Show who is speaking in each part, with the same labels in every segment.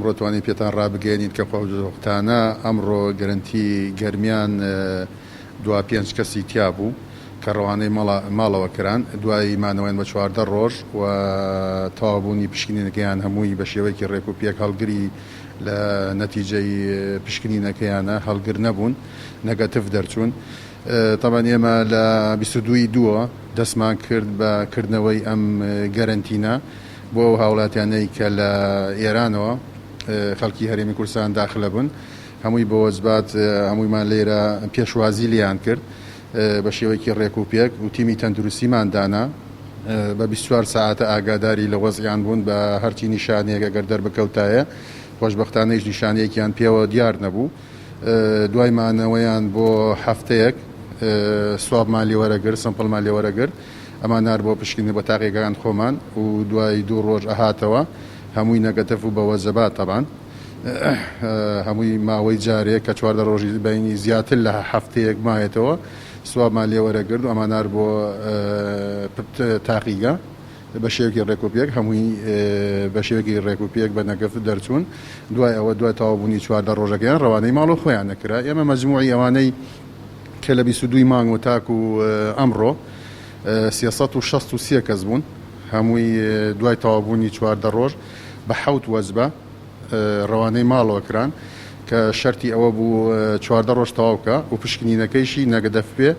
Speaker 1: ڕۆتوانی پێتان ڕابگەێنین کە قۆزۆختانە ئەمڕۆ گەرنتی گەرمیان دوا پێنج کەسی تیا بوو کە ڕەوانەی ماڵەوە کران دوای مانەوەیان بە 14 ڕۆژ و تەوابوونی پشکنینەکەیان هەمووی بە شێوەیەکی ڕێک و پێک هەڵگری لە نەتیجەی پشکنینەکەیانە هەڵگر نەبوون نەگەتف دەرچوون. طبعاً ئێمە لە 22 دووە دەستمان کرد بە کردنەوەی ئەم گەرنتینە بۆ ئەو هاوڵاتیانەی کە لە ئێرانەوە خەڵکی هەرێمی کوردستان داخلە بوون هەمووی بە وەزبات هەموویمان لێرە پێشوازی لیان کرد بە شێوەیەکی ڕێک و پێک و تیمی تەندروستیمان دانا بە 24 ساعتە ئاگاداری لە وەزعیان بوون بە هەرچی نیشانەیەک ئەگەر دەربکەوتایە خۆشبەختانەیش نیشانەیەکیان پێوە دیار نەبوو. دوای مانەوەیان بۆ هەفتەیەک سوابمان لێوەرەگرت سمپڵمان لێوەرەگرت ئەمان نار بۆ پشکنی بە تاقیەکان خۆمان و دوای 2 ڕۆژ ئەهاتەوە هەمووی نەگەتف و بە وەزەبات تەبان هەمووی ماوەی جارێک کە 14 ڕۆژی بینی زیاتر لە هەفتەیەک مایەتەوە سوابمان لێوەرەگرت و ئەمانار بۆ تاقیگە بە شێوکی ڕێکوپێک هەمووی بە شێوکی ڕێکوپێک بە نەگەفت دەرچوون دوای ئەوە دوای تەوابوونی 14 ڕۆژەکەیان ڕەوانەی ماڵ و خۆیان نەکرا. ئێمە مەجموعی ئەوانەی کە لە 22 مانگ و تاک و ئەمڕۆ 363 کەس بوون هەمووی دوای تەوابوونی 14 ڕۆژ بە 7 وەزبە ڕەوانەی ماڵەوە کران کە شەرتی ئەوە بوو 14 ڕۆژ تەواوکە و پشکنینەکەیشی نەگەدەف پێ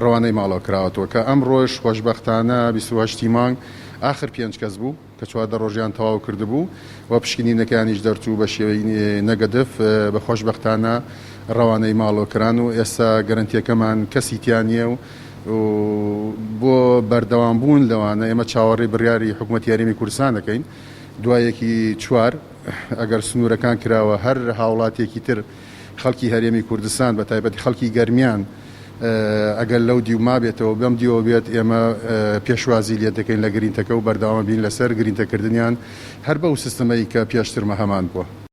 Speaker 1: ڕەوانەی ماڵەوە کراوەتەوە کە ئەم ڕۆژ خۆشبەختانە 28 مانگ آخر 5 کەس بوو کە 14 ڕۆژیان تەواو کردبوو و پشکنینەکانیش دەرچوو بە شێوەی نەگەدەف بە خۆشبەختانە ڕەوانەی ماڵەوە کران و ئێستا گەرنتیەکەمان کەسی تیانە و بۆ بەردەوام بوون لەوانە ئێمە چاوەڕێی بڕیاری حکوومەتی هەرێمی کوردستان دەکەین دوایەکی چوار ئەگەر سنوورەکان کراوە هەر هاوڵاتێکی تر خەڵکی هەرێمی کوردستان بە تایبەتی خەڵکی گەرمیان ئەگەر لەو دیوما بێتەوە بەم دیوە بێت ئێمە پێشوازی لێ دەکەین لە گرینتەکە و بەردەوام بین لەسەر گرینتەکردنیان هەر بەو سیستەمەی کە پێشترمە هەمان بووە.